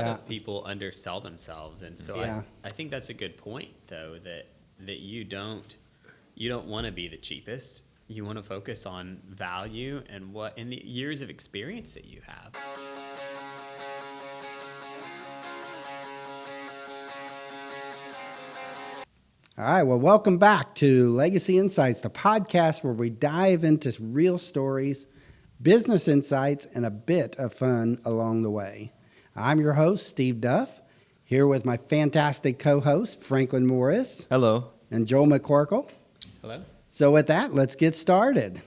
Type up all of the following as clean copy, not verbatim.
lot of people undersell themselves, and so I think that's a good point, though, that you don't want to be the cheapest. You want to focus on value and the years of experience that you have. All right, well, welcome back to Legacy Insights, the podcast where we dive into real stories, business insights, and a bit of fun along the way. I'm your host, Steve Duff, here with my fantastic co-host, Franklin Morris. Hello. And Joel McCorkle. Hello. So with that, let's get started.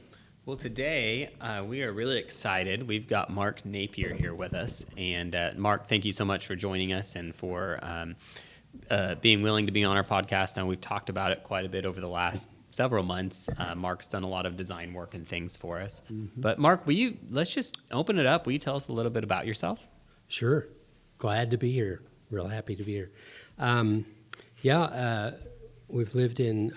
Well, today we are really excited. We've got Mark Napier here with us. And Mark, thank you so much for joining us and for being willing to be on our podcast. And we've talked about it quite a bit over the last several months. Mark's done a lot of design work and things for us. Mm-hmm. But Mark, let's just open it up. Will you tell us a little bit about yourself? Sure. Glad to be here. Real happy to be here. We've lived in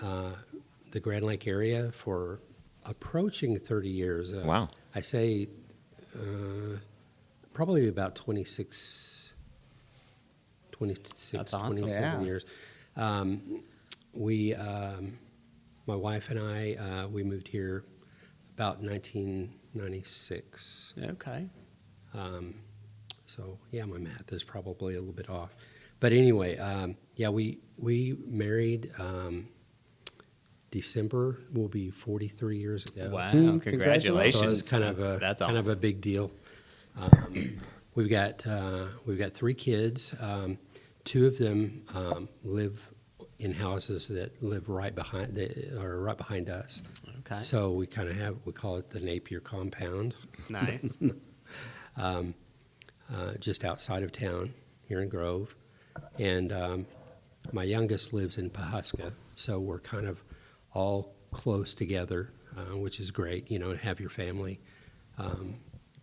the Grand Lake area for approaching 30 years. Wow. I say probably about 26, That's awesome. 27 years. My wife and I, we moved here about 1996. Okay. So, yeah, my math is probably a little bit off. But anyway, we married December will be 43 years ago. Wow, congratulations. So it's kind of that's kind awesome. of a big deal. We've got 3 kids. 2 of them live in houses that live right behind us. Okay. So we call it the Napier compound. Nice. Just outside of town here in Grove. And my youngest lives in Pawhuska, so we're kind of all close together, which is great, to have your family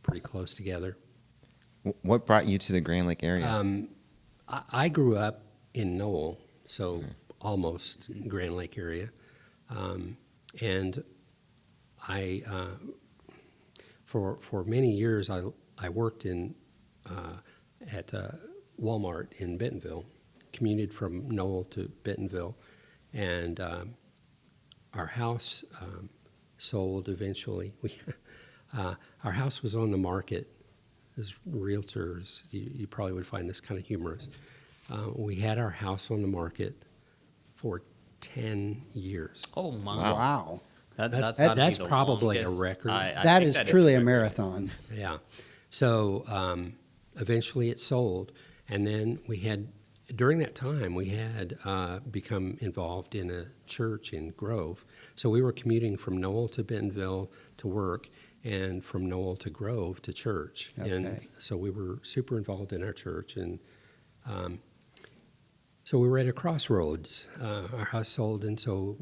pretty close together. What brought you to the Grand Lake area? I grew up in Knoll, so almost Grand Lake area. And I, for many years, I worked at Walmart in Bentonville, commuted from Knoll to Bentonville, and our house sold eventually. Our house was on the market. As realtors, you probably would find this kind of humorous. We had our house on the market for 10 years. Oh, my. Wow. That's probably a record. That is truly a marathon. Yeah. So eventually it sold, and then during that time, we had become involved in a church in Grove. So we were commuting from Knoll to Bentonville to work, and from Knoll to Grove to church. Okay. And so we were super involved in our church, and so we were at a crossroads. Our house sold, and so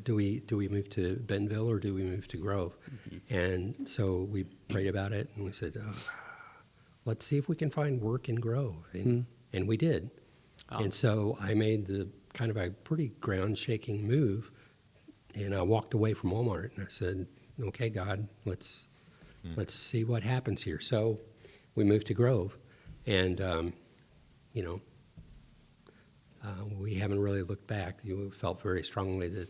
do we move to Bentonville or do we move to Grove? Mm-hmm. And so we prayed about it, and we said, let's see if we can find work in Grove, and we did. Awesome. And so I made the kind of a pretty ground-shaking move, and I walked away from Walmart, and I said, okay, God, let's see what happens here. So we moved to Grove, and we haven't really looked back. We felt very strongly that,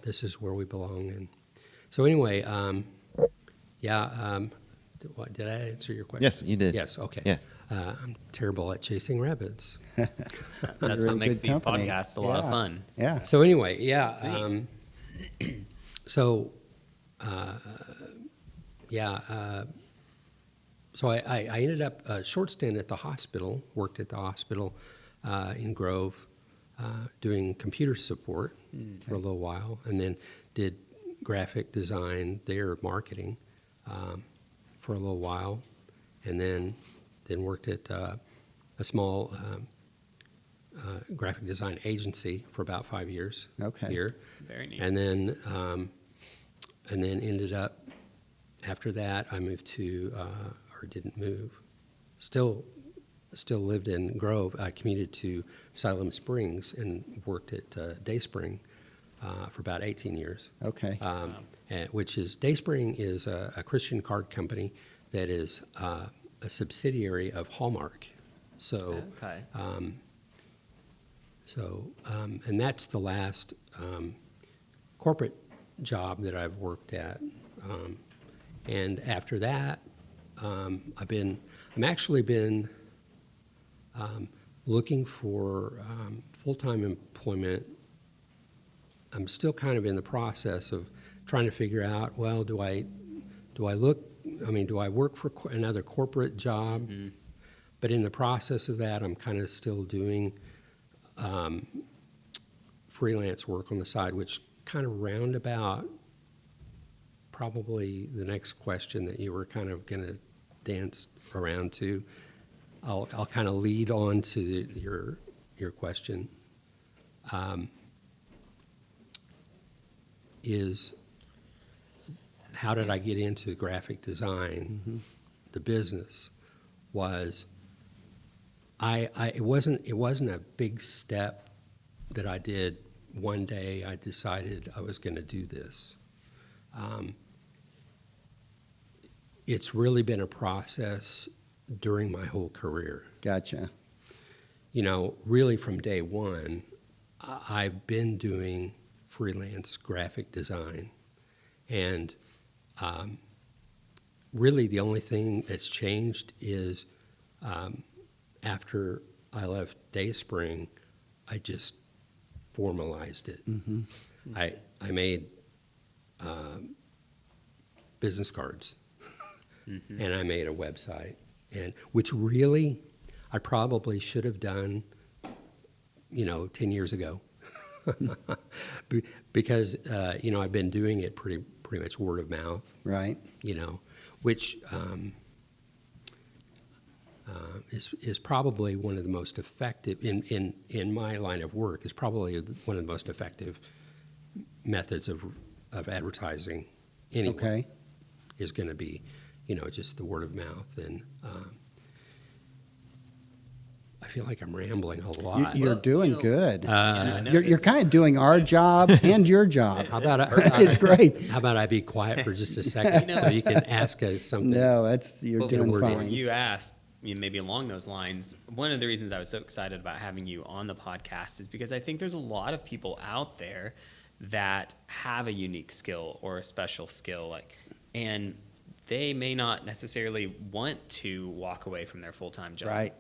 this is where we belong. And so anyway, did I answer your question? Yes, you did. Yes, okay. Yeah. I'm terrible at chasing rabbits. That's what makes these podcasts a lot of fun. Yeah. So anyway, so I ended up a short stint at the hospital, worked at the hospital in Grove, doing computer support for a little while, and then did graphic design there, marketing for a little while, and then worked at a small graphic design agency for about 5 years. Okay. Here. Very neat. And then ended up, after that, I moved to, or didn't move, still lived in Grove. I commuted to Siloam Springs and worked at Dayspring for about 18 years. Okay. Which is, Dayspring is a Christian card company that is a subsidiary of Hallmark. So, Okay. And that's the last corporate job that I've worked at. And after that, I'm actually been looking for full-time employment. I'm still kind of in the process of trying to figure out, well, do I work for another corporate job? Mm-hmm. But in the process of that, I'm kind of still doing freelance work on the side, which kind of roundabout probably the next question that you were kind of going to dance around to. I'll kind of lead on to your question. Is how did I get into graphic design? Mm-hmm. The business was it wasn't a big step that I did one day. I decided I was going to do this. It's really been a process during my whole career. Gotcha. Really from day one, I've been doing freelance graphic design. And really the only thing that's changed is after I left Dayspring, I just formalized it. Mm-hmm. I made business cards, mm-hmm. and I made a website, and which really I probably should have done, 10 years ago, because I've been doing it pretty much word of mouth, right? Which is probably one of the most effective in my line of work. Is probably one of the most effective methods of advertising. Anyway, okay. Is going to be, just the word of mouth, and I feel like I'm rambling a lot. You're doing good. No, you're kind of doing our job and your job. How about it's great. How about I be quiet for just a second so you can ask us something? No, you're doing fine. You asked, maybe along those lines, one of the reasons I was so excited about having you on the podcast is because I think there's a lot of people out there that have a unique skill or a special skill, and they may not necessarily want to walk away from their full-time job. Right.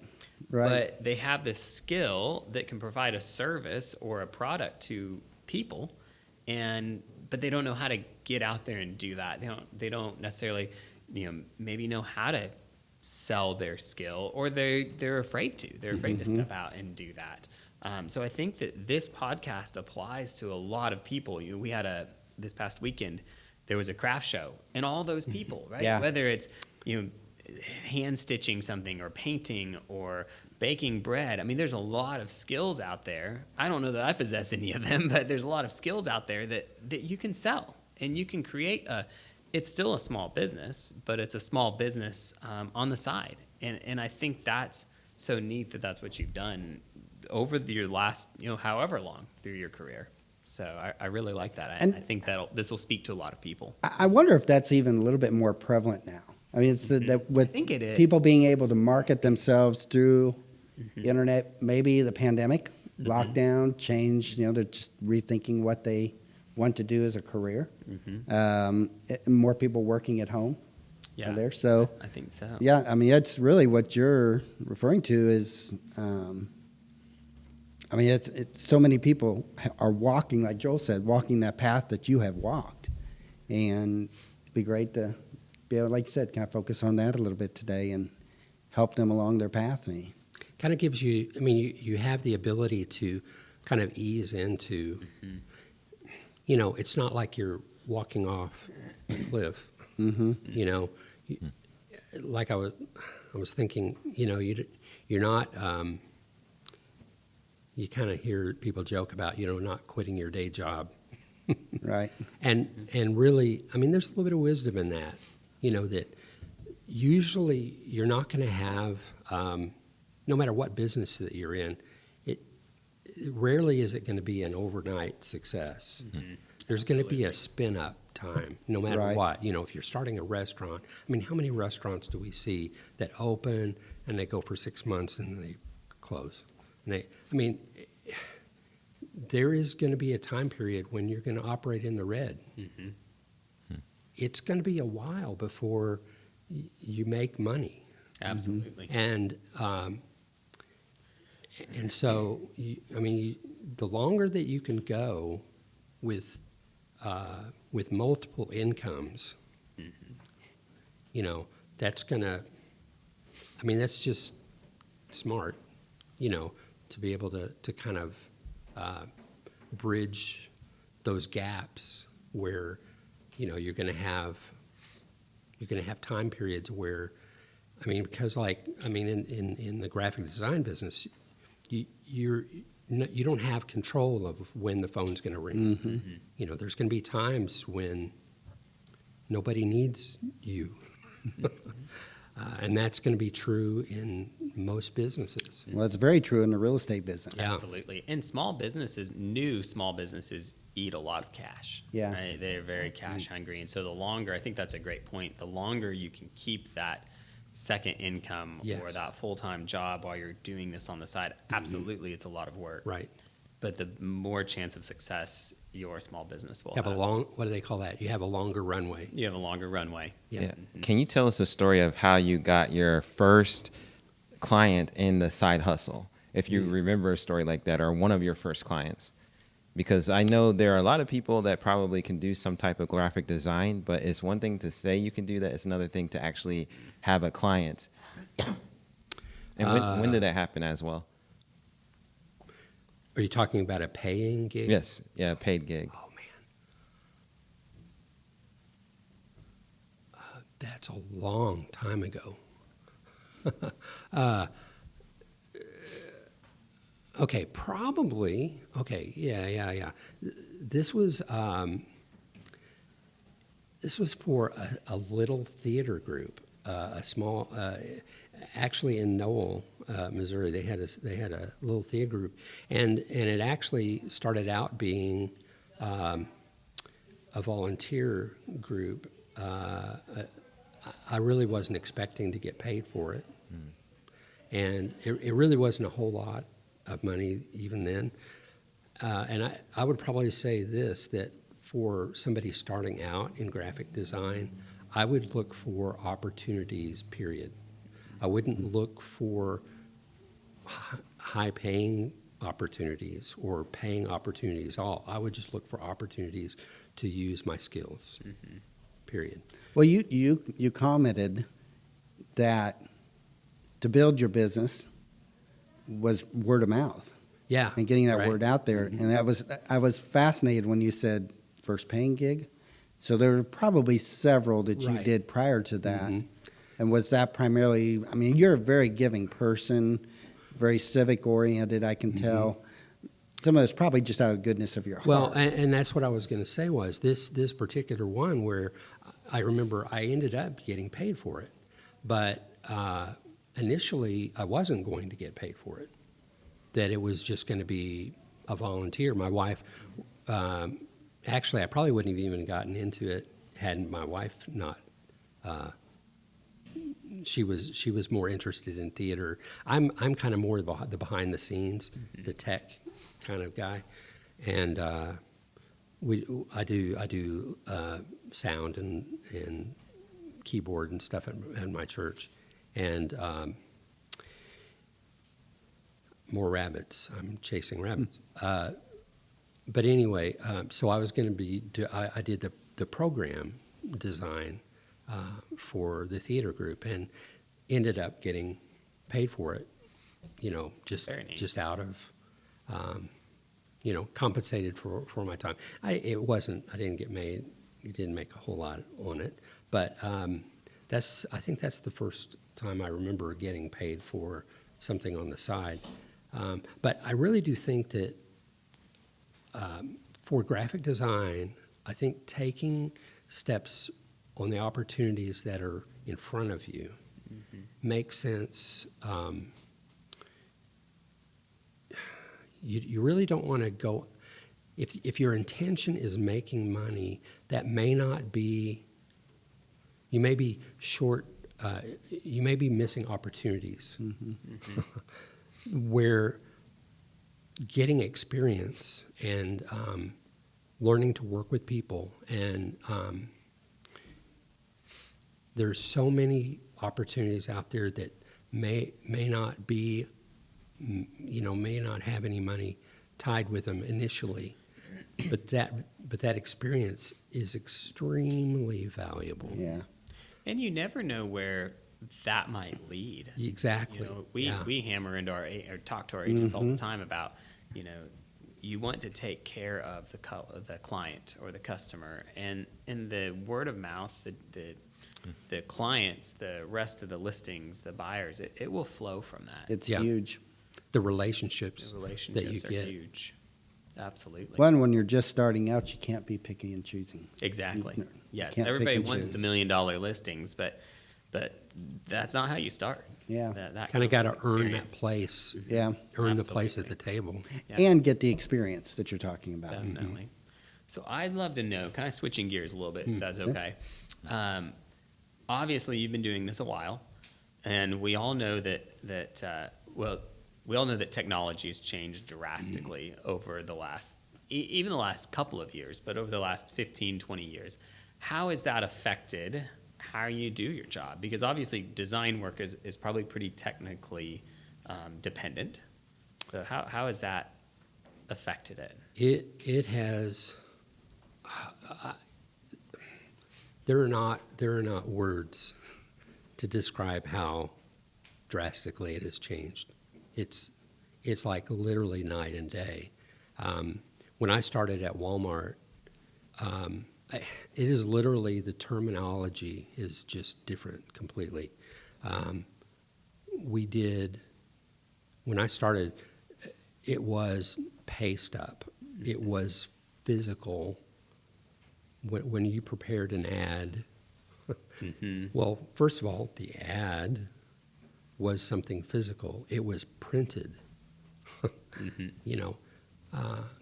But they have this skill that can provide a service or a product to people, but they don't know how to get out there and do that. They don't necessarily, maybe know how to sell their skill, or they're afraid to. They're afraid mm-hmm. to step out and do that. So I think that this podcast applies to a lot of people. We had this past weekend, there was a craft show, and all those people, right? Yeah. Whether it's hand stitching something or painting or baking bread. There's a lot of skills out there. I don't know that I possess any of them, but there's a lot of skills out there that you can sell, and you can create it's still a small business, but it's a small business on the side. And I think that's so neat that's what you've done over your last, however long through your career. So I really like that. I think this will speak to a lot of people. I wonder if that's even a little bit more prevalent now. It's that with I think it is. People being able to market themselves through mm-hmm. the internet, maybe the pandemic, mm-hmm. lockdown, changed, they're just rethinking what they want to do as a career. Mm-hmm. More people working at home. Yeah, there. So I think so. Yeah, that's really what you're referring to is, it's so many people are walking, like Joel said, walking that path that you have walked. And it'd be great to be able, like you said, kind of focus on that a little bit today and help them along their path. Kind of gives you, you have the ability to kind of ease into, mm-hmm. It's not like you're walking off a cliff. Mm-hmm. Like I was thinking, you're not, you kind of hear people joke about, not quitting your day job. Right. And really, there's a little bit of wisdom in that, that usually you're not going to have, no matter what business that you're in, rarely is it going to be an overnight success. Mm-hmm. There's going to be a spin up time, no matter Right. what. If you're starting a restaurant, I mean, how many restaurants do we see that open and they go for 6 months and then they close? There is going to be a time period when you're going to operate in the red. Mm-hmm. It's going to be a while before you make money. Absolutely. And so, the longer that you can go with multiple incomes, that's gonna. That's just smart, to be able to kind of bridge those gaps where, you're gonna have time periods where, because in the graphic design business, you don't have control of when the phone's going to ring. Mm-hmm. There's going to be times when nobody needs you. And that's going to be true in most businesses. Well, it's very true in the real estate business. Yeah. Absolutely. And new small businesses eat a lot of cash. Yeah. Right? They're very cash hungry. And so the longer, I think that's a great point, the longer you can keep that second income Yes. or that full-time job while you're doing this on the side, absolutely it's a lot of work. Right. But the more chance of success your small business will You have a what do they call that? You have a longer runway. You have a longer runway. Yeah. Can you tell us a story of how you got your first client in the side hustle? If you remember a story like that, or one of your first clients. Because I know there are a lot of people that probably can do some type of graphic design, but it's one thing to say you can do that. It's another thing to actually have a client. And when did that happen as well? Are you talking about a paying gig? Yes. Yeah, paid gig. Oh, man. That's a long time ago. Okay, probably. Okay, yeah. This was for a little theater group, a small. Actually, in Noel, Missouri, they had a little theater group, and it actually started out being a volunteer group. I really wasn't expecting to get paid for it, and it really wasn't a whole lot of money even then. And I would probably say this, that for somebody starting out in graphic design, I would look for opportunities, period. I wouldn't look for high-paying opportunities or paying opportunities at all. I would just look for opportunities to use my skills, period. Well, you commented that to build your business was word of mouth. Yeah. And getting that right. word out there. And I was fascinated when you said first paying gig. So there were probably several that you Right. did prior to that. And was that primarily, you're a very giving person, very civic oriented, I can tell. Some of it's probably just out of the goodness of your heart. Well, and that's what I was going to say was this particular one where I remember I ended up getting paid for it. But initially, I wasn't going to get paid for it, that it was just going to be a volunteer. My wife, actually, I probably wouldn't have even gotten into it had my wife not. She was more interested in theater. I'm kind of more the behind the scenes, the tech kind of guy, and I do sound and keyboard and stuff at my church, and more rabbits. I'm chasing rabbits. But anyway, so I was going to I did the program design for the theater group and ended up getting paid for it, just out of, compensated for my time. I didn't make a whole lot on it, but I think that's the first time I remember getting paid for something on the side. But I really do think that for graphic design, I think taking steps on the opportunities that are in front of you makes sense. You really don't want to go. if your intention is making money, that may not be. You may be short. You may be missing opportunities where getting experience and learning to work with people, and there's so many opportunities out there that may not be, may not have any money tied with them initially, but that experience is extremely valuable. Yeah. And you never know where that might lead. Exactly. We hammer into or talk to our agents all the time about, you want to take care of the client or the customer, and in the word of mouth, the clients, the rest of the listings, the buyers, it will flow from that. It's huge. The relationships, The relationships that you are get. huge. Absolutely. One, when you're just starting out, you can't be picky and choosing. Exactly. You Yes. can't Everybody pick and wants the choose. $1 million listings, but that's not how you start. Yeah. That Kind of got to earn that experience. place. Yeah. Earn the place at Absolutely. the table. Yeah. And get the experience that you're talking about. Definitely. So I'd love to know, kind of switching gears a little bit, if that's okay. Obviously, you've been doing this a while, and we all know that technology has changed drastically over the last, even the last couple of years, but over the last 15, 20 years. How has that affected how you do your job? Because obviously, design work is probably pretty technically dependent. So how has that affected it? It has. There are not words to describe how drastically it has changed. It's like literally night and day. When I started at Walmart, it is literally, the terminology is just different completely. When I started, it was paced up. It was physical. When you prepared an ad, well, first of all, the ad was something physical. It was printed.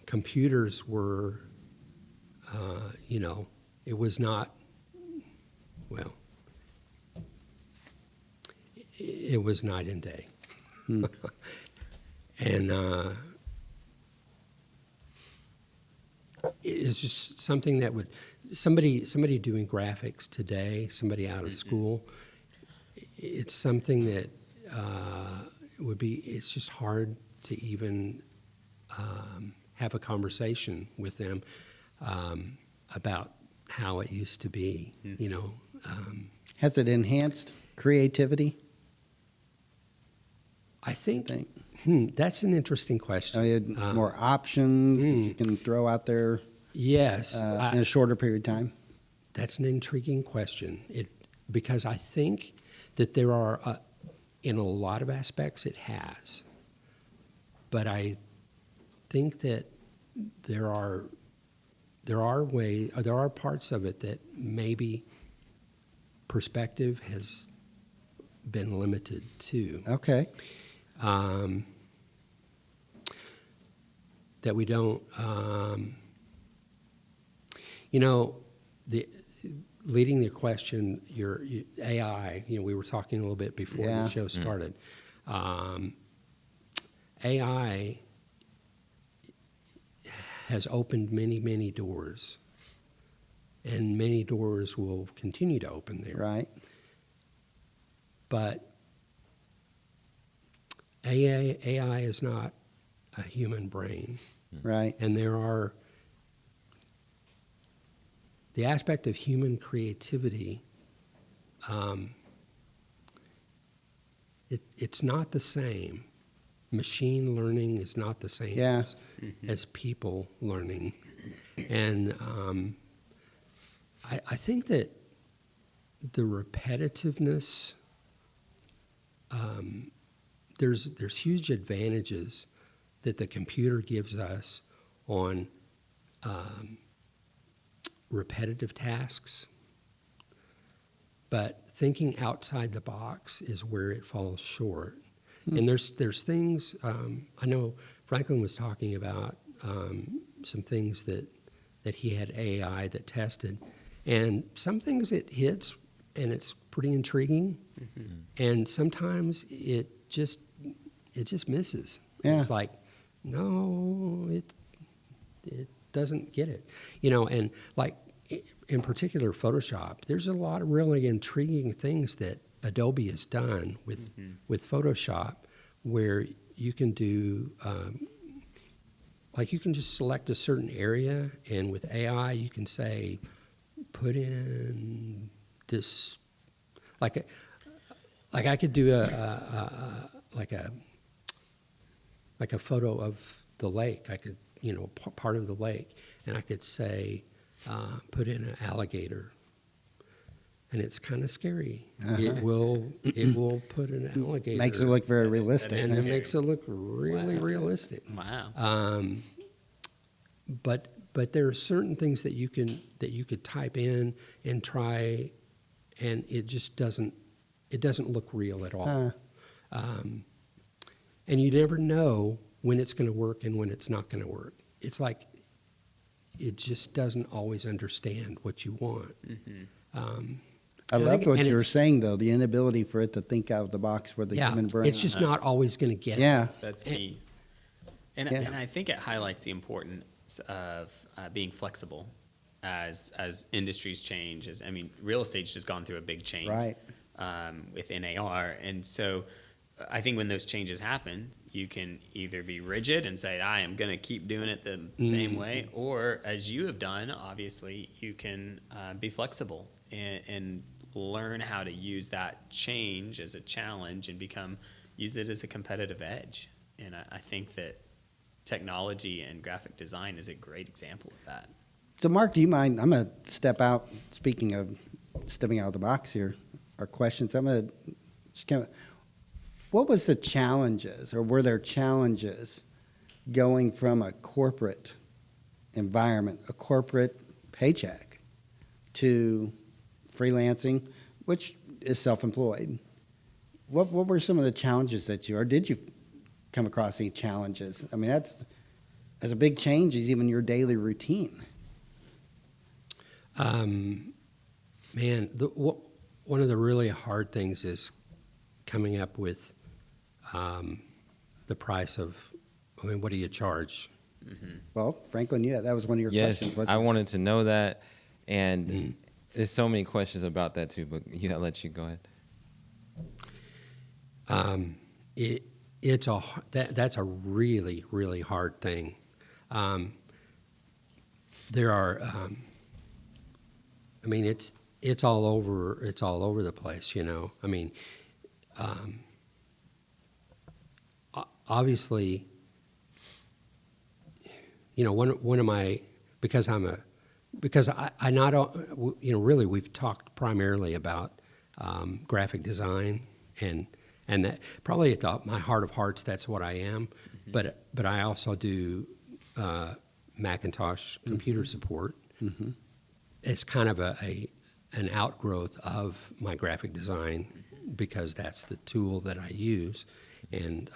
Computers were, it was not, well, it was night and day. And it's just something that would, somebody doing graphics today, somebody out of school, it's something that would be, it's just hard to even have a conversation with them about how it used to be, Has it enhanced creativity? I think Think. That's an interesting question. You had more options that you can throw out there Yes, in a shorter period of time? that's an intriguing question. Because I think that there are, in a lot of aspects, it has. But I think that there are parts of it that maybe perspective has been limited to. Okay. That we don't, leading the question, your AI, we were talking a little bit before Yeah. the show started. AI has opened many, many doors, and many doors will continue to open there. Right. But AI is not a human brain. Right. And there are the aspect of human creativity. It's not the same. Machine learning is not the same Yeah. as people learning, and I think that the repetitiveness. There's huge advantages that the computer gives us on repetitive tasks, but thinking outside the box is where it falls short. And there's things, I know Franklin was talking about some things that he had AI that tested, and some things it hits and it's pretty intriguing, and sometimes it just misses. Yeah. It's like, no, it doesn't get it, you know. And like in particular Photoshop, there's a lot of really intriguing things that Adobe has done with Photoshop, where you can do like you can just select a certain area, and with AI you can say, put in this, like I could do like a photo of the lake. I could, you know, part of the lake, and I could say, put in an alligator, and it's kind of scary. It will put an alligator. Makes it look very realistic. and it makes it look really realistic. Wow. But there are certain things that you could type in and try, and it just doesn't look real at all. And you never know when it's going to work and when it's not going to work. It's like it just doesn't always understand what you want. I loved what you were saying, though, the inability for it to think out of the box for the human brain. It's just not always going to get it. Yeah. That's key. And I think it highlights the importance of being flexible as industries change. Real estate's just gone through a big change, Right. With NAR, and so I think when those changes happen, you can either be rigid and say, I am going to keep doing it the same way, or as you have done, obviously, you can be flexible and learn how to use that change as a challenge and use it as a competitive edge. And I think that technology and graphic design is a great example of that. So, Mark, do you mind? I'm going to step out. Speaking of stepping out of the box here, our questions. I'm going to just kind of. What was the challenges, or were there challenges going from a corporate environment, a corporate paycheck, to freelancing, which is self-employed? What were some of the challenges or did you come across any challenges? I mean, that's a big change, is even your daily routine. Man, one of the really hard things is coming up with the price of, what do you charge? Well, Franklin, that was one of your questions. Yes, I wanted to know that, and there's so many questions about that too, but I'll let you go ahead. That's a really, really hard thing. There are, it's all over the place, you know. Obviously, you know, one of my, because I not, you know, really we've talked primarily about graphic design, and that probably at my heart of hearts, that's what I am. But I also do Macintosh computer support. It's kind of an outgrowth of my graphic design, because that's the tool that I use, and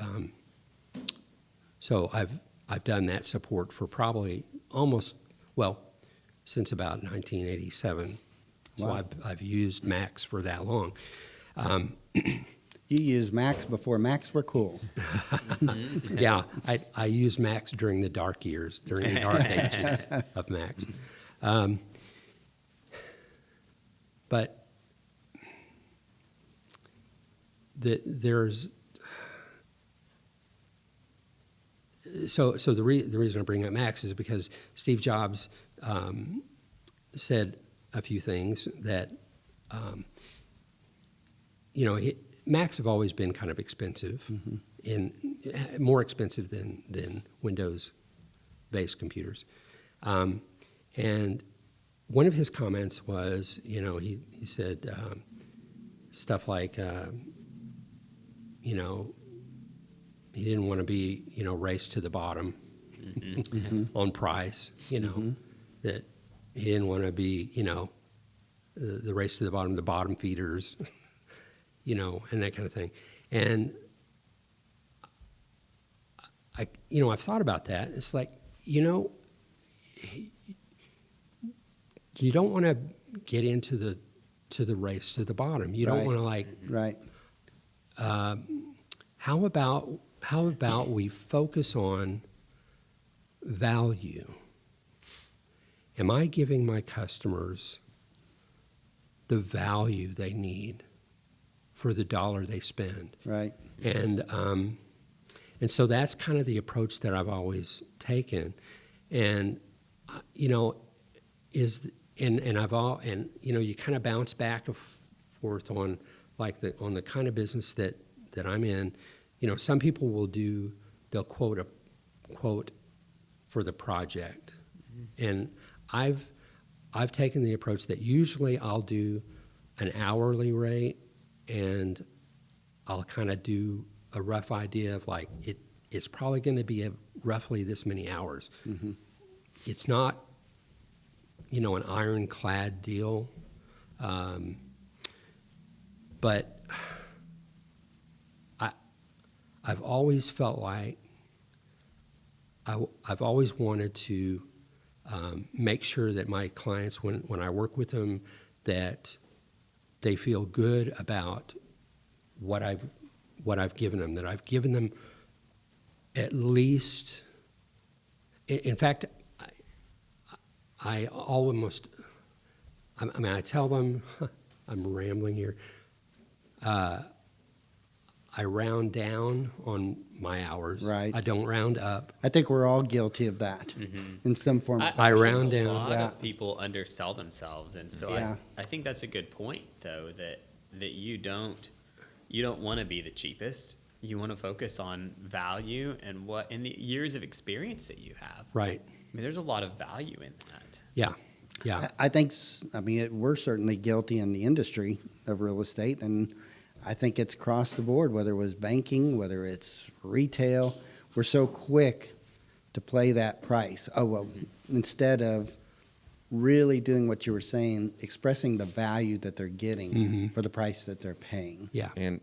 so I've done that support for probably since about 1987. So Wow. I've used Macs for that long. You used Macs before Macs were cool. Yeah, I used Macs during the dark years, during the dark ages of Macs. But there's so the reason I bring up Macs is because Steve Jobs said a few things that Macs have always been kind of expensive, and more expensive than Windows-based computers. And one of his comments was, he said stuff like, he didn't want to be, raced to the bottom on price, that he didn't want to be, the race to the bottom feeders, and that kind of thing. And I've thought about that. It's like, you don't want to get into the race to the bottom. You don't Right. want to Right. how about we focus on value? Am I giving my customers the value they need for the dollar they spend? Right. And so that's kind of the approach that I've always taken. And you kind of bounce back and forth on on the kind of business that I'm in. Some people they'll quote a quote for the project. Mm-hmm. And I've taken the approach that usually I'll do an hourly rate, and I'll kind of do a rough idea of it's probably going to be roughly this many hours. Mm-hmm. It's not, an ironclad deal, but I've always felt like I've always wanted to make sure that my clients, when I work with them, that they feel good about what I've given them, that I've given them at least, in fact, I tell them, I'm rambling here, I round down on my hours. Right. I don't round up. I think we're all guilty of that in some form. I round think down. A lot Yeah. of people undersell themselves, and so Yeah. I think that's a good point, though, that you don't want to be the cheapest. You want to focus on value and the years of experience that you have. Right. I mean, there's a lot of value in that. Yeah. Yeah. I think, we're certainly guilty in the industry of real estate, and I think it's across the board, whether it was banking, whether it's retail. We're so quick to play that price. Oh, well, instead of really doing what you were saying, expressing the value that they're getting for the price that they're paying. Yeah. And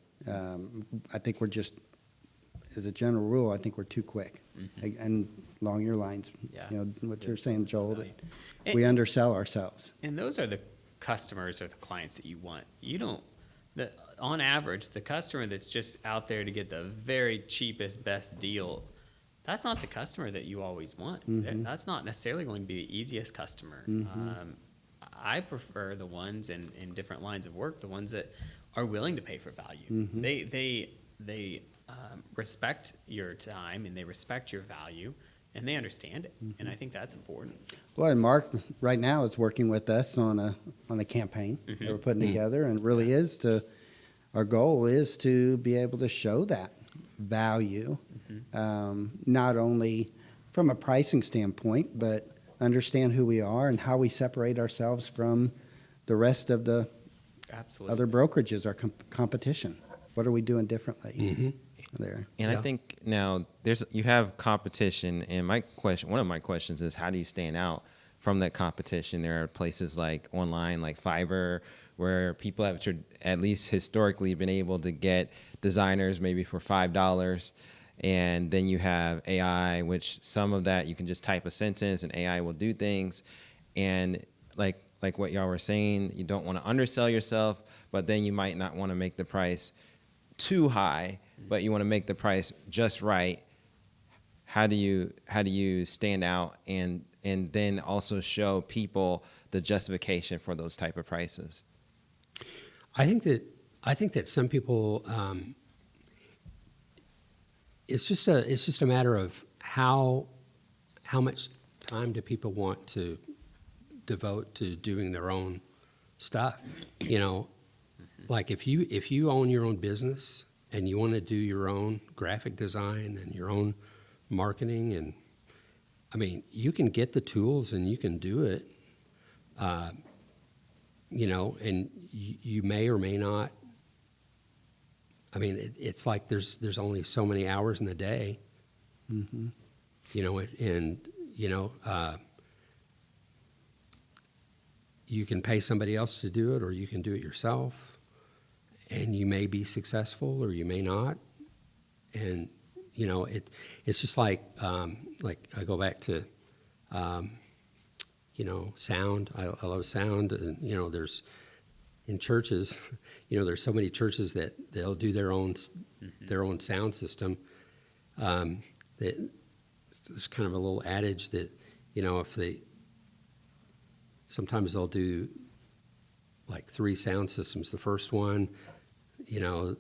I think we're just, as a general rule, I think we're too quick. And along your lines, Yeah. what you're saying, Joel, that And- we undersell ourselves. And those are the customers or the clients that you want. You don't, on average, the customer that's just out there to get the very cheapest, best deal, that's not the customer that you always want. That's not necessarily going to be the easiest customer. I prefer the ones in different lines of work, the ones that are willing to pay for value. They respect your time, and they respect your value, and they understand it. And I think that's important. Well, and Mark right now is working with us on a campaign that we're putting together, and it really our goal is to be able to show that value, not only from a pricing standpoint, but understand who we are and how we separate ourselves from the rest of the Absolutely. other brokerages, our competition. What are we doing differently there? And Yeah. I think now you have competition, and one of my questions is, how do you stand out from that competition? There are places like online, like Fiverr, where people have at least historically been able to get designers maybe for $5. And then you have AI, which some of that you can just type a sentence and AI will do things. And like what y'all were saying, you don't want to undersell yourself, but then you might not want to make the price too high, but you want to make the price just right. How do you stand out and then also show people the justification for those type of prices? I think that some people, it's just a matter of how much time do people want to devote to doing their own stuff. Like if you own your own business and you want to do your own graphic design and your own marketing, and you can get the tools and you can do it. And you may or may not. It's like there's only so many hours in the day. You can pay somebody else to do it, or you can do it yourself, and you may be successful or you may not. And it's just like I go back to sound. I love sound, and there's in churches, there's so many churches that they'll do their own sound system. That there's kind of a little adage that if sometimes they'll do like 3 sound systems. The first one, they'll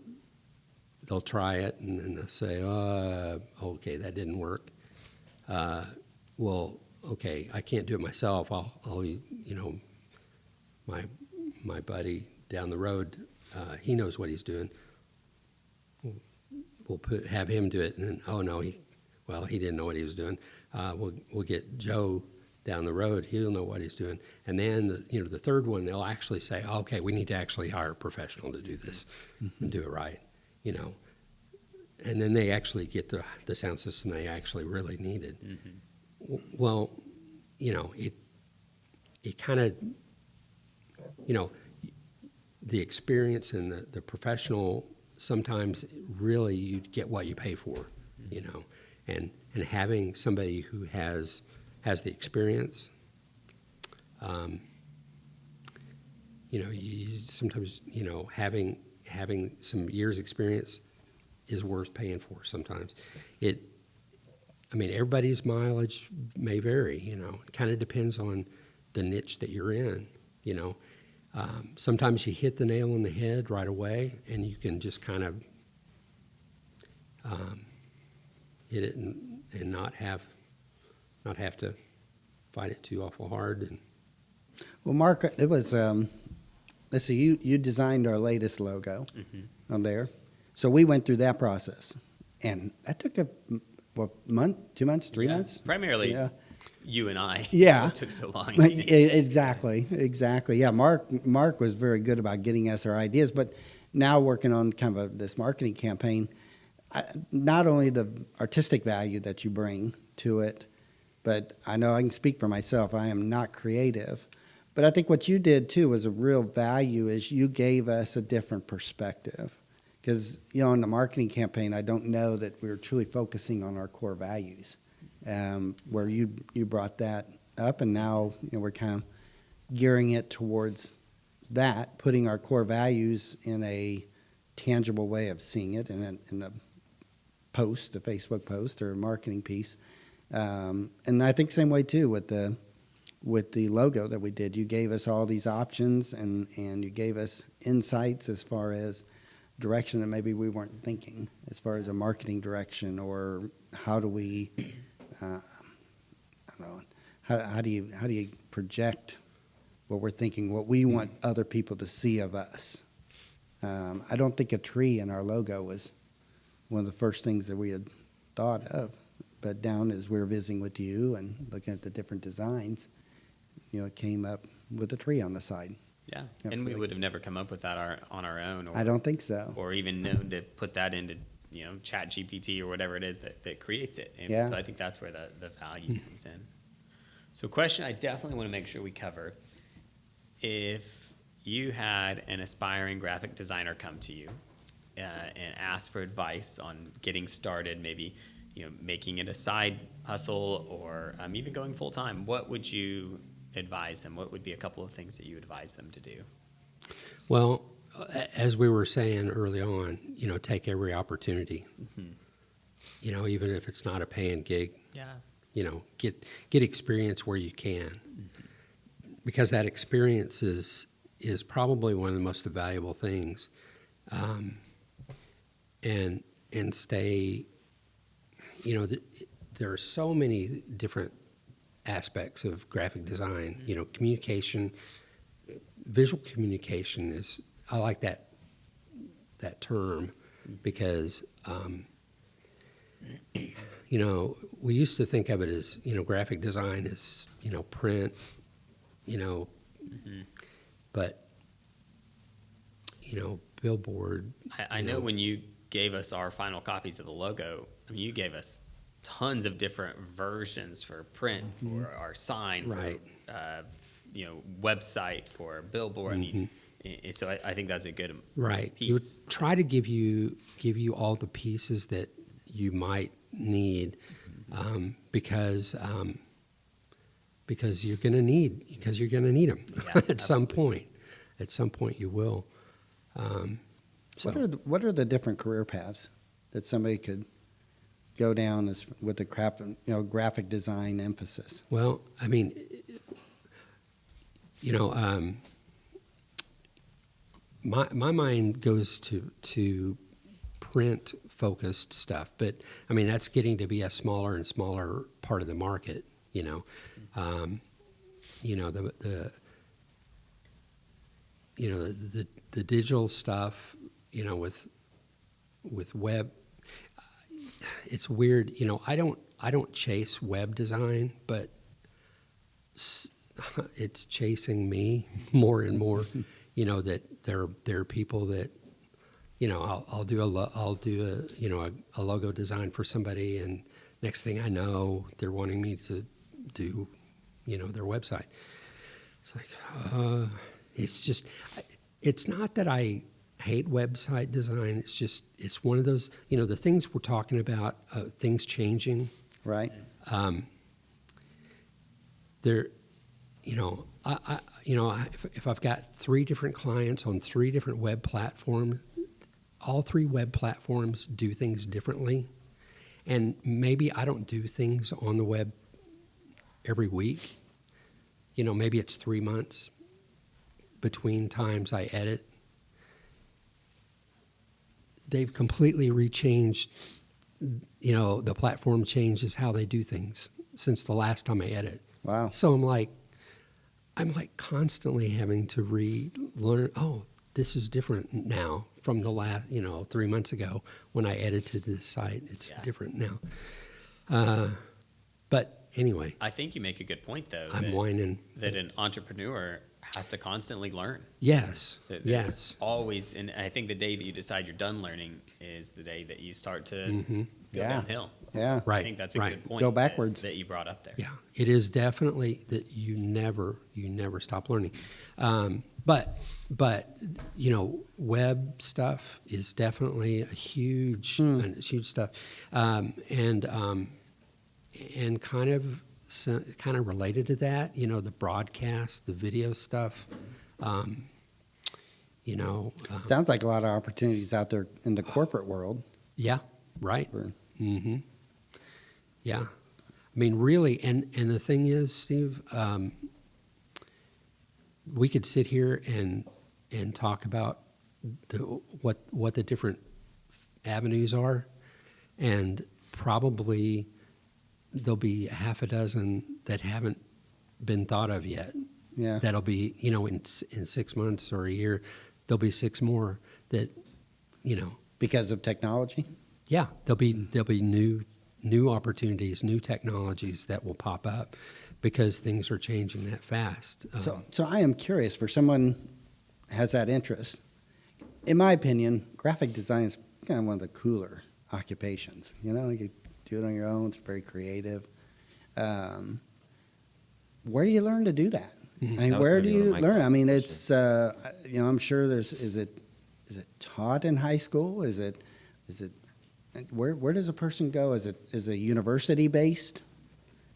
try it and then they'll say, okay, that didn't work. Well, okay, I can't do it myself. I'll my buddy down the road, he knows what he's doing. We'll have him do it, and then he didn't know what he was doing. We'll get Joe down the road. He'll know what he's doing, and then the third one they'll actually say, okay, we need to actually hire a professional to do this and do it right, and then they actually get the sound system they actually really needed. Well, it kind of, the experience and the professional, sometimes really you get what you pay for, and having somebody who has the experience, you sometimes, having some years experience is worth paying for sometimes. Everybody's mileage may vary, it kind of depends on the niche that you're in, Sometimes you hit the nail on the head right away and you can just kind of hit it and not have to fight it too awful hard. Well, Mark, it was, let's see, you designed our latest logo on there. So we went through that process. And that took a month, 2 months, 3 months? Primarily you and I. Yeah. It took so long. Exactly. Yeah, Mark was very good about getting us our ideas. But now working on kind of this marketing campaign, not only the artistic value that you bring to it, but I know I can speak for myself. I am not creative. But I think what you did, too, was a real value is you gave us a different perspective. Because, in the marketing campaign, I don't know that we were truly focusing on our core values, where you brought that up, and now we're kind of gearing it towards that, putting our core values in a tangible way of seeing it in a post, a Facebook post or a marketing piece. And I think same way, too, with the logo that we did. You gave us all these options, and you gave us insights as far as direction that maybe we weren't thinking, as far as a marketing direction, or how do we, I don't know, how do you project what we're thinking, what we want other people to see of us. I don't think a tree in our logo was one of the first things that we had thought of, but down as we were visiting with you and looking at the different designs, it came up with a tree on the side. Yeah, and we would have never come up with that on our own. I don't think so. Or even known to put that into, Chat GPT or whatever it is that creates it. And so I think that's where the value comes in. So question I definitely want to make sure we cover. If you had an aspiring graphic designer come to you and ask for advice on getting started, maybe making it a side hustle or even going full time, what would you advise them? What would be a couple of things that you advise them to do? Well, as we were saying early on, take every opportunity. Even if it's not a paying gig. Yeah. Get experience where you can, because that experience is probably one of the most valuable things. And stay. There are so many different aspects of graphic design. Communication, visual communication is, I like that term, because we used to think of it as graphic design is print, but billboard. I know when you gave us our final copies of the logo, you gave us tons of different versions for print, for our sign, right, for website, for billboard. So I think that's a good right piece. You would try to give you all the pieces that you might need, because because you're going to need them Yeah, at some absolutely. point. At some point, you will. What are the different career paths that somebody could go down as with the graphic design emphasis? Well, I mean, my mind goes to print focused stuff, but I mean that's getting to be a smaller and smaller part of the market. The digital stuff, with web. It's weird, I don't chase web design, but it's chasing me more and more. That there are people that, I'll do a logo design for somebody, and next thing I know, they're wanting me to do, their website. It's like, it's not that I hate website design. It's just, it's one of those, the things we're talking about, things changing. Right. There, if I've got 3 different clients on 3 different web platforms, all 3 web platforms do things differently. And maybe I don't do things on the web every week. Maybe it's 3 months between times I edit. They've completely rechanged, the platform changes how they do things since the last time I edit. Wow. So I'm like constantly having to relearn, this is different now from the last, 3 months ago when I edited this site. It's different now. But anyway. I think you make a good point, though. I'm whining. That an entrepreneur has to constantly learn. Yes. That Yes. there's always, and I think the day that you decide you're done learning is the day that you start to go Yeah. downhill. Yeah. Right. I think that's a right. good point. Go backwards. That you brought up there. Yeah, it is definitely that you never stop learning. But web stuff is definitely a huge stuff, and kind of related to that. The broadcast, the video stuff. Sounds like a lot of opportunities out there in the corporate world. Yeah, right. For- Mm-hmm. Yeah, I mean, really, and the thing is, Steve, we could sit here and talk about what the different avenues are, and probably there'll be half a dozen that haven't been thought of yet. Yeah. That'll be, in 6 months or a year, there'll be 6 more that, Because of technology? yeah, there'll be new opportunities, new technologies that will pop up because things are changing that fast. So I am curious, for someone who has that interest, in my opinion, graphic design is kind of one of the cooler occupations. You can do it on your own. It's very creative. Where do you learn to do that? I mean, That was where gonna do be one you of my learn? I mean, questions. it's I'm sure is it taught in high school? Is it where does a person go? Is a university based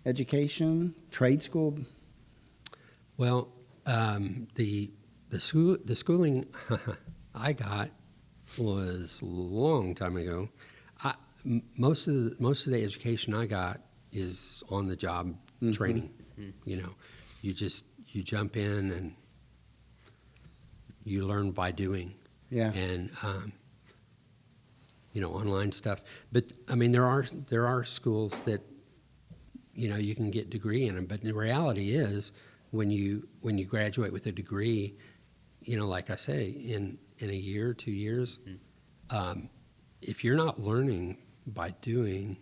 education, trade school? Well, the schooling I got was a long time ago. Most of the education I got is on the job training. You jump in and you learn by doing. Yeah. And online stuff. But I mean, there are schools that you can get degree in them. But the reality is, when you graduate with a degree, like I say, in a year, 2 years, if you're not learning by doing,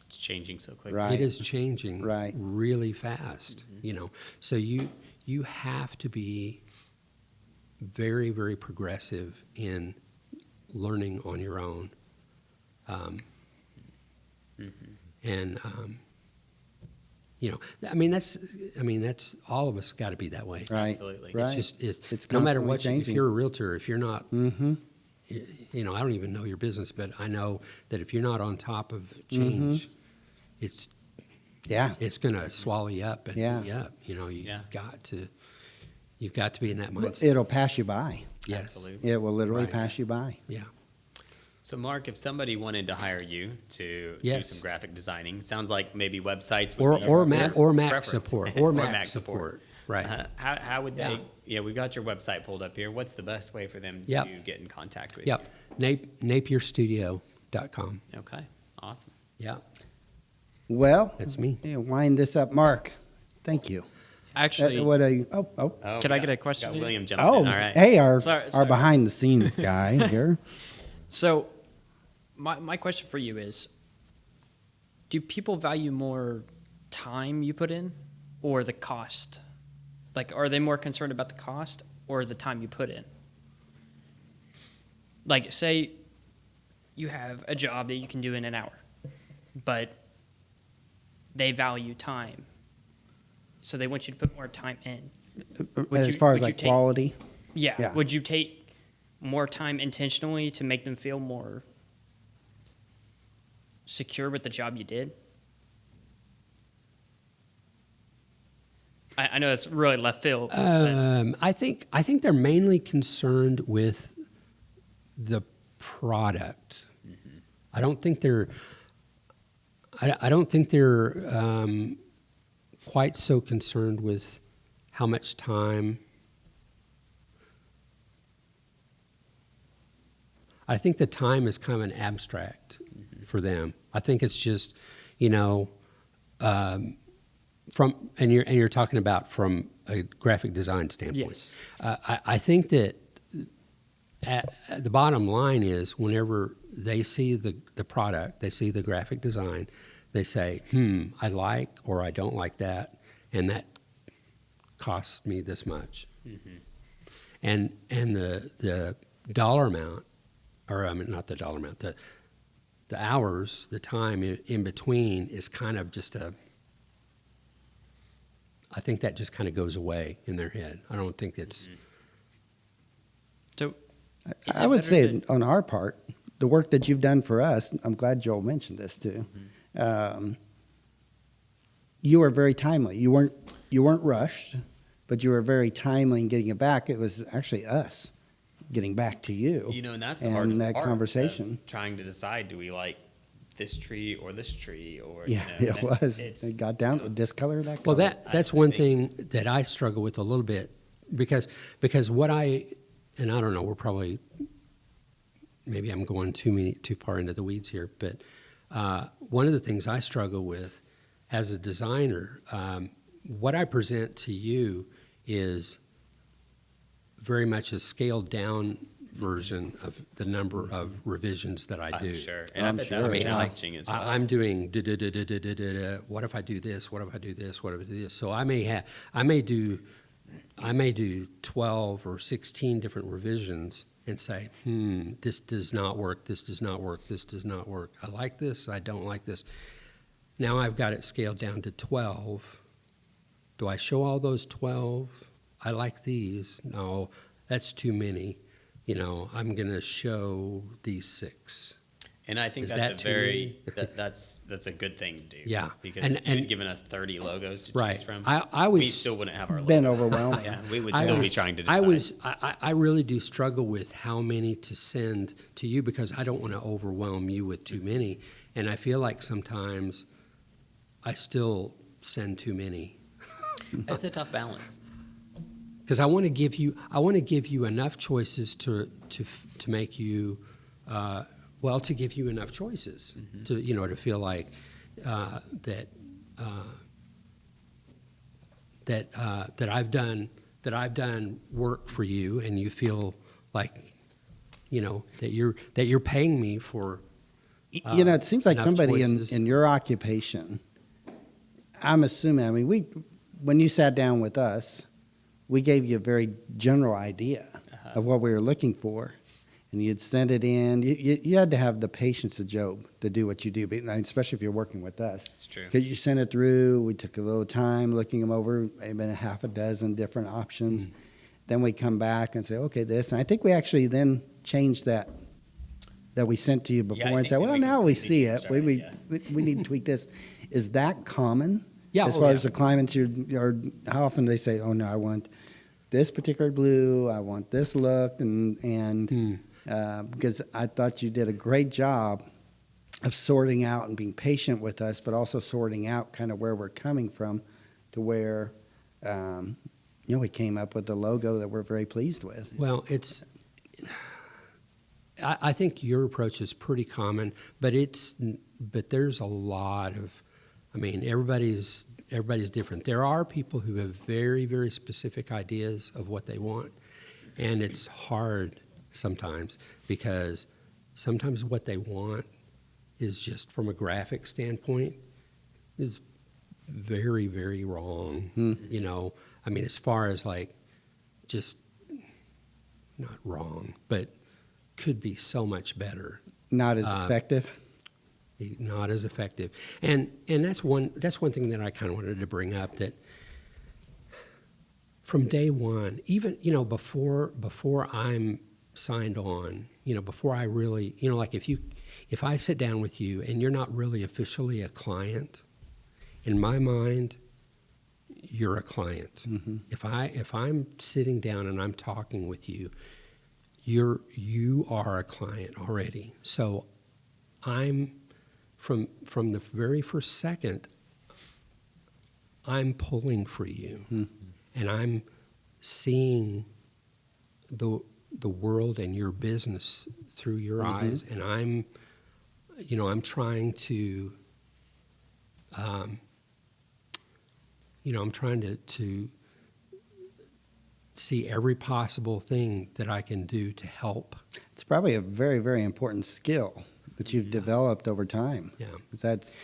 It's changing so quickly. Right. it is changing Right. really fast. So you have to be very, very progressive in learning on your own. And that's all of us got to be that way. Right. Absolutely. Right. It's no matter constantly what. If changing. you're a realtor, if you're not, Mm-hmm. I don't even know your business, but I know that if you're not on top of change, it's Yeah. It's going to swallow you up and Yeah. eat you up. You know, Yeah. you've got to be in that mindset. It'll pass you by. Yes. Absolutely. It will literally Right. pass you by. Yeah. So, Mark, if somebody wanted to hire you to do Yes. some graphic designing, sounds like maybe websites Or would be or your Mac or Mac preference. support or Mac support. Right. How would they? Yeah. Yeah, we've got your website pulled up here. What's the best way for them Yep. to get in contact with Yep. Napierstudio.com. you? Okay, awesome. Yeah. Well, That's me. yeah, wind this up, Mark. Thank you. Actually, What are you? Oh. Oh, Can we I get a got- question Got here? William jumping Oh, in. All right. hey, our Sorry. behind the scenes guy here. so my question for you is, do people value more time you put in or the cost? Like, are they more concerned about the cost or the time you put in? Like, say you have a job that you can do in an hour, but they value time. So they want you to put more time in. As far as would you like take- quality. Yeah. Yeah. Would you take more time intentionally to make them feel more secure with the job you did? I know it's really left field. but I think they're mainly concerned with the product. I don't think they're. I don't think they're quite so concerned with how much time. I think the time is kind of an abstract for them. I think it's just, you know, from and you're talking about from a graphic design standpoint. Yes. I think that at the bottom line is whenever they see the product, they see the graphic design, they say, I like or I don't like that, and that costs me this much. And the dollar amount, or I mean not the dollar amount, the hours, the time in between is kind of just I think that just kind of goes away in their head. I don't think it's. So is I it would better say to- on our part, the work that you've done for us, I'm glad Joel mentioned this too. You were very timely. You weren't rushed, but you were very timely in getting it back. It was actually us getting back to you. You know, and that's the and hardest that part, conversation. trying to decide, do we like this tree or this tree, or Yeah, you know, it and was. it's- It got down to discolor that. Well, color. that's one thing that I struggle with a little bit because what and I don't know, we're probably maybe I'm going too far into the weeds here, but one of the things I struggle with as a designer, what I present to you is very much a scaled down version of the number of revisions that I do. Sure, and I'm I bet sure, that's yeah. challenging as well. I'm doing what if I do this? What if I do this? What if I do this? So I may do 12 or 16 different revisions and say, this does not work, this does not work, this does not work. I like this, I don't like this. Now I've got it scaled down to 12. Do I show all those 12? I like these. No, that's too many. You know, I'm going to show these 6. And I think Is that's that a too very many? that's a good thing to do. Yeah. because And- if you'd and- given us 30 logos to Right. choose from, I we was still wouldn't have our been logo. overwhelming. Yeah, we would I still be was- trying to decide. I really do struggle with how many to send to you because I don't want to overwhelm you with too many. And I feel like sometimes I still send too many That's a tough balance. because I want to give you enough choices to make you to give you enough choices to feel like that I've done work for you and you feel like that you're paying me for It seems like enough somebody choices. in your occupation, I'm assuming, I mean, when you sat down with us, we gave you a very general idea of what we were looking for. And you'd send it in. You had to have the patience of Job to do what you do, especially if you're working with us. It's true. Because you sent it through. We took a little time looking them over, maybe a half a dozen different options. Then we come back and say, okay, this. And I think we actually then changed that that we sent to you before I and think said, that well, we now can we maybe see get it. started, We need to tweak this. Is that common? Yeah, As oh, far yeah. as the climates, or how often they say, oh, no, I want this particular blue, I want this look, and because I thought you did a great job of sorting out and being patient with us, but also sorting out kind of where we're coming from to where, we came up with the logo that we're very pleased with. Well, I think your approach is pretty common, but there's a lot of, everybody's different. There are people who have very, very specific ideas of what they want, and it's hard sometimes because sometimes what they want is just from a graphic standpoint is very, very wrong. As far as like just not wrong, but could be so much better. Not as effective. Not as effective, and that's one thing that I kind of wanted to bring up, that from day one, even before I'm signed on, before I really, like if I sit down with you and you're not really officially a client, in my mind, you're a client. Mm-hmm. If I'm sitting down and I'm talking with you, you are a client already. So I'm from the very first second, I'm pulling for you, and I'm seeing the world and your business through your eyes, and I'm trying to, I'm trying to see every possible thing that I can do to help. It's probably a very, very important skill that you've developed over time. Yeah. Because that's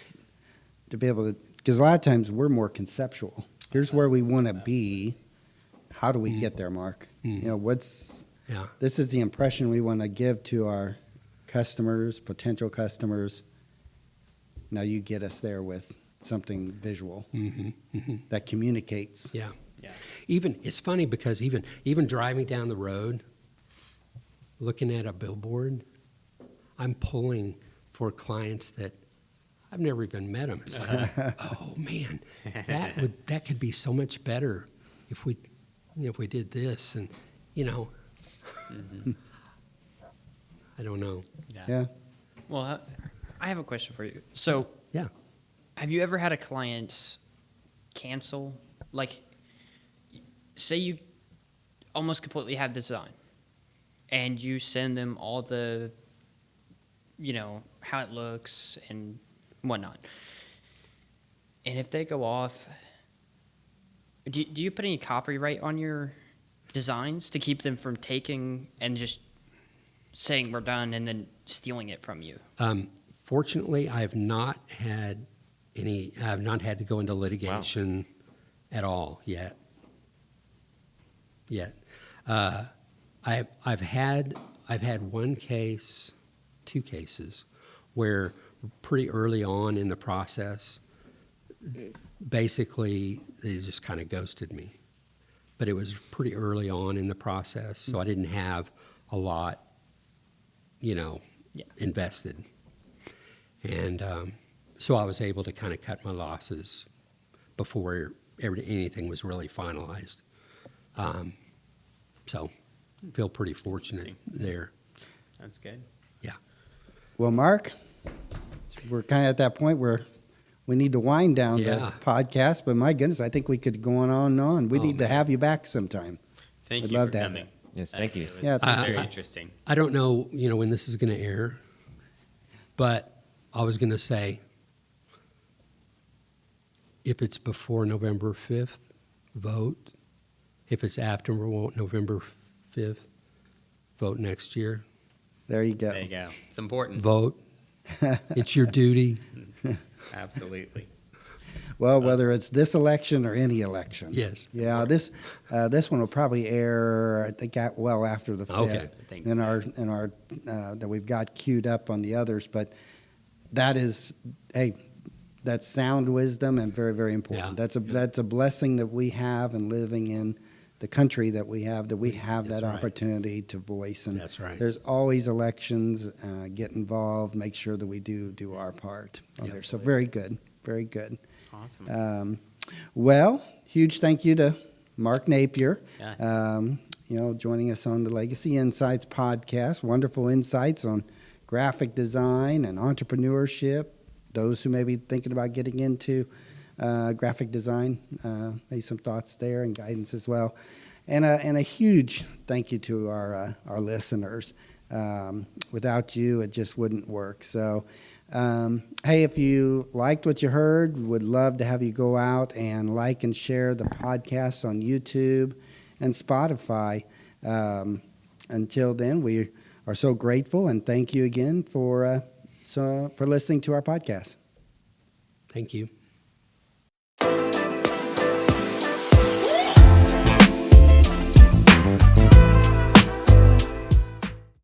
to be able to, because a lot of times we're more conceptual. Here's where we want to be. How do we get there, Mark? This is the impression we want to give to our customers, potential customers. Now you get us there with something visual that communicates. Yeah. Yeah. Even it's funny because even driving down the road, looking at a billboard, I'm pulling for clients that I've never even met them. It's like, oh man, that could be so much better if we did this, and I don't know. Yeah. Well, I have a question for you. So, Yeah. have you ever had a client cancel? Like, say you almost completely have design, and you send them all the, how it looks and whatnot. And if they go off, do you put any copyright on your designs to keep them from taking and just saying we're done and then stealing it from you? Fortunately, I have not had to go into litigation at all yet. I've had one case, two cases, where pretty early on in the process, basically they just kind of ghosted me. But it was pretty early on in the process, so I didn't have a lot, invested. And so I was able to kind of cut my losses before anything was really finalized. So feel pretty fortunate there. That's good. Yeah. Well, Mark, we're kind of at that point where we need to wind down the podcast, but my goodness, I think we could go on and on. We need to have you back sometime. Thank I'd you love for to have coming. Yes, thank you. It was Yeah, very interesting. I don't know, when this is going to air, but I was going to say, if it's before November 5th, vote. If it's after November 5th, vote next year. There you go. There you go. It's important. Vote. It's your duty. Absolutely. Well, whether it's this election or any election. Yes. Yeah, this one will probably air, I think, after the 5th. Okay. I think in so. our that we've got queued up on the others, but that is, that's sound wisdom and very, very important. Yeah. That's a blessing that we have in living in the country that we have, that we have That's that right. opportunity to voice. And That's right. there's always elections. Get involved. Make sure that we do our part on there. So Absolutely. very good, very good. Awesome. Well, huge thank you to Mark Napier. Yeah. Joining us on the Legacy Insights podcast. Wonderful insights on graphic design and entrepreneurship. Those who may be thinking about getting into graphic design, maybe some thoughts there and guidance as well. And a huge thank you to our listeners. Without you, it just wouldn't work. So, hey, if you liked what you heard, would love to have you go out and like and share the podcast on YouTube and Spotify. Until then, we are so grateful, and thank you again for listening to our podcast. Thank you.